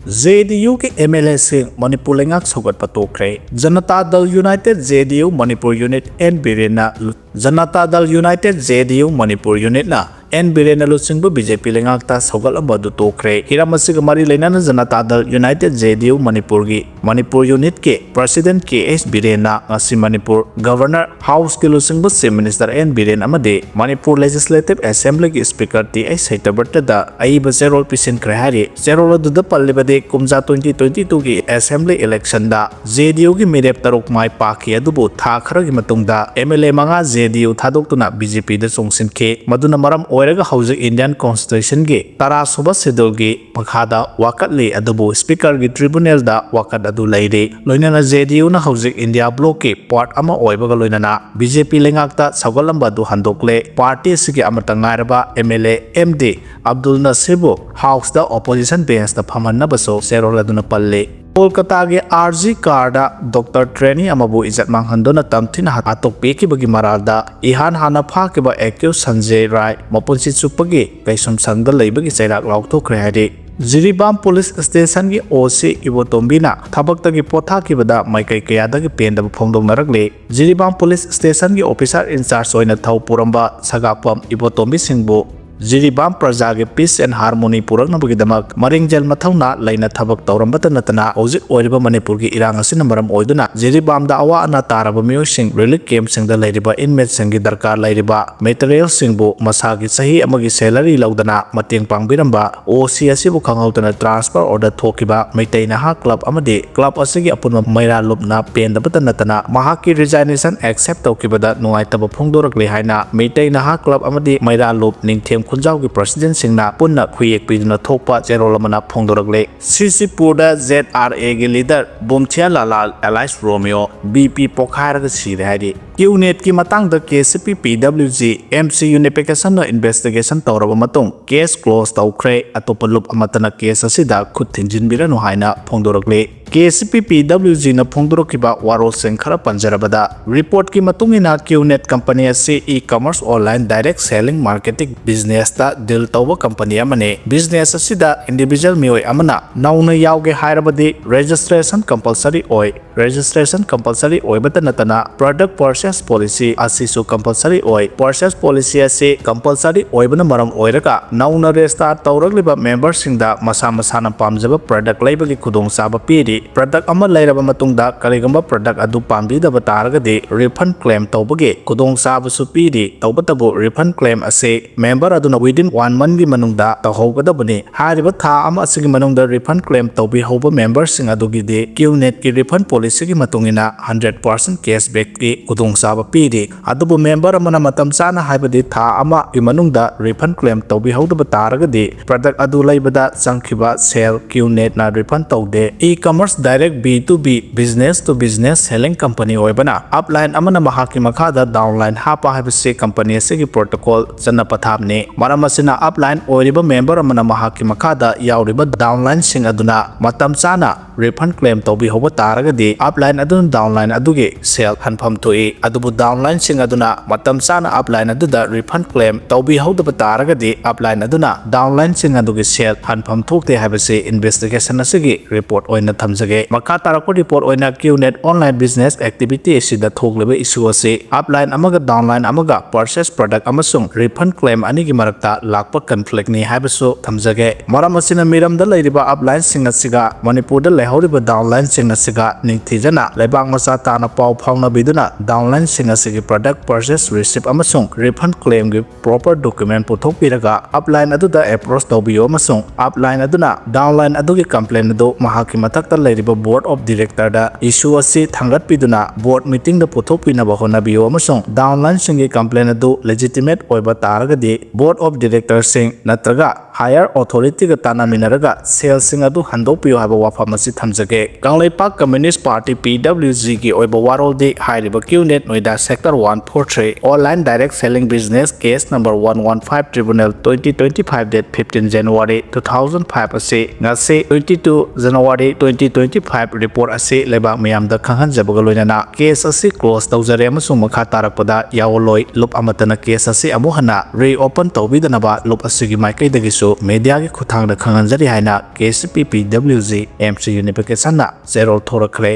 JDU के MLA से मणिपुर लेंगाक सौगत पतोखरे Janata Dal united JDU Manipur unit N बिरेना Janata Dal united JDU Manipur unit ना एन बिरेना लुसिंगबु बीजेपी लेंगाकता सौगलंबदु तोखरे हिरामसिग मरी लेना Janata Dal united JDU Manipur unit के प्रेसिडेंट KS बिरेना ngasi मणिपुर गवर्नर हाउस के लुसिंगबु चीफ मिनिस्टर एन बिरेन अमदे मणिपुर लेजिस्लेटिव असेंबली के स्पीकर TI सैतबर्तदा अइब जेरोल पिसिनख्रे हारि जेरोल दुद पल्लिबदे कुमजा 2022 की असेंबली इलेक्शन दा JDU की मिरेप तरुक माय पाखि अदुबु था खरगी मतुंगदा MLA मंगा JDU थादोक्तुना BJP दा सोंगसिनखे मदुना मरम ओइरगा हौजिक इंडियन कॉन्स्टिट्यूशन के तरासुबा शेड्यूल की मखादा वाकतले अदुबु स्पीकर की ट्रिब्यूनल दा वाकत अदु लैरे लोइनाना JDU ना हौजिक इंडिया ब्लॉक के पार्ट अमा ओइबगा लोइनाना BJP लेंगाकता सौगलंबा दु हंदोकले पार्टी सिगे अमता ngairaba MLA MD अब्दुल नसीबु हाउस दा ऑपोजिशन बेंच दा फमन्नबसो सेरोल अदुना पल्ले कोलकाता के RG कार्डा डॉक्टर ट्रेनी अमबु इज्जत मांगहंदोना तमथिन हातोकपेकिबगी मरालदा इहान हाना फाकिबा acute Sanjay Rai मपुंसी चुपगी कैसुम संगदा लैबगी चैराक लाउथोखरे हादे Jiribam police station की OC इबोतोम्बीना थबक्तगी पोथाकिबदा माइकई कयादगी पेंदब फोंदोंनरगले जिरीबाम पुलिस स्टेशन की ऑफिसर इंचार्ज ओइना थौ पुरंबा सगापम इबोतोम्बी सिंहबु जिरीबाम प्रजा के पीस एंड हार्मोनी पुरक्नबगीदमक मरिंगजेल मथौना लैना थबक तौरंबत नतना हौजिक ओइरिबा मणिपुर की इरांग असिना मरम ओइदुना जिरीबाम दा अवा अना तारबा मियोसिंग रिलीफ कैंप सिंगदा लैरिबा इनमेट सिंगी दरकार लैरिबा मटेरियल सिंगबु मसागी सही अमगी salary लौदना मतेंग पांगबिरंबा OC असिबु खंगौतना transfer order थोकिबा Meitei नहा क्लब अमदे क्लब असिगी अपुनम मैरा लुपना पेंदबत नतना महाकी रिजाइनेशन एक्सेप्ट तौकिबदा नुआइतब फोंदोरकले हाइना मैतै नहा क्लब अमदे मैरा लुप निंगथेम खुंजाव की प्रेसिडेंट सिंगना पुन्ना खुयेक पिदुना थोकपा जेरोलमना फोंदोरकले सिसिपुरदा ZRA के लीडर बोमथिया लालाल एलाइस रोमियो BP पोखारग सिरे हादि क्यूनेट की मतंग द KCP PWG MC unification investigation तौरब मतुंग केस क्लोज तौख्रे अतोप लुप अमतना केस असिदा खुद थिंजिनबिरनु हाइना फोंदोरकले KCP PWG न फोंदोरकिबा वारोसिंग खरा पंजरबदा रिपोर्ट की मतुंगिना क्यूनेट कंपनी असी e-commerce online direct selling marketing business ता डील तौबा कंपनी अमने बिजनेस असिदा इंडिविजुअल मियोय अमना नौना यावगे हायरबदि रजिस्ट्रेशन कंपलसरी ओइबता नतना प्रोडक्ट परचेस पॉलिसी असिसु कंपलसरी ओइ परचेस पॉलिसी असे कंपलसरी ओइबना मरम ओइरका नौना रेस्टार्ट तौरगलिबा मेंबर सिंगदा मसा मसाना पामजबा प्रोडक्ट लैबगी खुदोंग साबा पीरि प्रोडक्ट अमा लैरबा मतुंगदा करिगंबा प्रोडक्ट अदु पामबिदबा तारगदि रिफंड क्लेम तौबगे खुदोंग साबसु पीरि तौबतबु रिफंड क्लेम असे मेंबर अदुना विदिन 1 मंथ की मनुंगदा तौहोगदबने हारिबा था अमा असिगी मनुंगदा रिफंड क्लेम तौबि हौबा मेंबर सिंग अदुगिदि क्यूनेट की रिफंड पॉलिसी की मतुंगिना 100% कैशबैक की खुदोंग साबा पीरि अदुबु मेंबर अमना मतम चाना हाइबदि था अमा की मनुंगदा रिफंड क्लेम तौबि हौदबा तारगदि प्रोडक्ट अदु लैबदा चंखिबा सेल क्यूनेट ना रिफंड तौदे e-commerce direct B2B business to business selling company ओइबना अपलाइन अमना महाकी मखादा डाउनलाइन हापा हाइबसे कंपनी असेगी प्रोटोकॉल चन्ना पथाबने मरम असिना अपलाइन ओइरिबा मेंबर अमना महाकी मखादा याउरिबा डाउनलाइन सिंग अदुना मतम चाना रिफंड क्लेम तौबि हौबा तारगदि अपलाइन अदुन डाउनलाइन अदुगे सेल हनफम थोई अदुबु डाउनलाइन सिंग अदुना मतम चाना अपलाइन अदुदा रिफंड क्लेम तौबि हौदबा तारगदि अपलाइन अदुना डाउनलाइन सिंग अदुगे सेल हनफम थोकते हाइबसे इन्वेस्टिगेशन असिगी रिपोर्ट ओइना थमजगे मखा तारको रिपोर्ट ओइना क्यूनेट ऑनलाइन बिजनेस एक्टिविटी असिदा थोकलेबा इशू असे अपलाइन अमगा डाउनलाइन अमगा परचेस प्रोडक्ट अमसुंग रिफंड क्लेम अनिगी मरक्ता लाकपा कन्फ्लिक्ट नि हाइबसु थमजगे मरम असिना मिरमदा लैरिबा अपलाइन सिंग असिगा मणिपुरदा लेहौरिबा डाउनलाइन सिंग असिगा निंगथिजना लेबांग मसा ताना पाव फाउना बिदुना डाउनलाइन सिंग असिगी प्रोडक्ट परचेस रिसिप्ट अमसुंग रिफंड क्लेम गी प्रॉपर डॉक्यूमेंट पुथोकपिरगा अपलाइन अदुदा अप्रोच तौबियो अमसुंग अपलाइन अदुना डाउनलाइन अदुगी कंप्लेंट अदु महाकी मथक्ता लैरिबा बोर्ड ऑफ डायरेक्टर दा इशू असी थांगतपिदुना बोर्ड मीटिंग दा पुथोकपिनबा होनाबियो अमसुंग डाउनलाइन सिंगी कंप्लेंट अदु लेजिटिमेट ओइबा तारगदि बोर्ड ऑफ डायरेक्टर सिंग नत्रगा हायर अथॉरिटी का ताना मिनरगा सेल सिंग अदु हंदोपियो हाबा वाफम असी थमजगे कांगलेपाक कम्युनिस्ट पार्टी PWG की ओइबा वारोलदि हाइरिबा QNet Noida sector 143 online direct selling business case number 115 tribunal 2025 date 15 January 2005 असे ngase 22 जनवरी 2025 रिपोर्ट असे लेबा मयाम दा खंगन जबगा लोइना केस असे क्लोज तौजरे अमसुंग मखा तारकपदा यावलोय लुप अमतना केस असे अमुहना रीओपन तौबिदनबा लुप असिगी माइकैदगिसु su media ki khutang da khangan jari haina KCP PWG MC unification na zero thorakre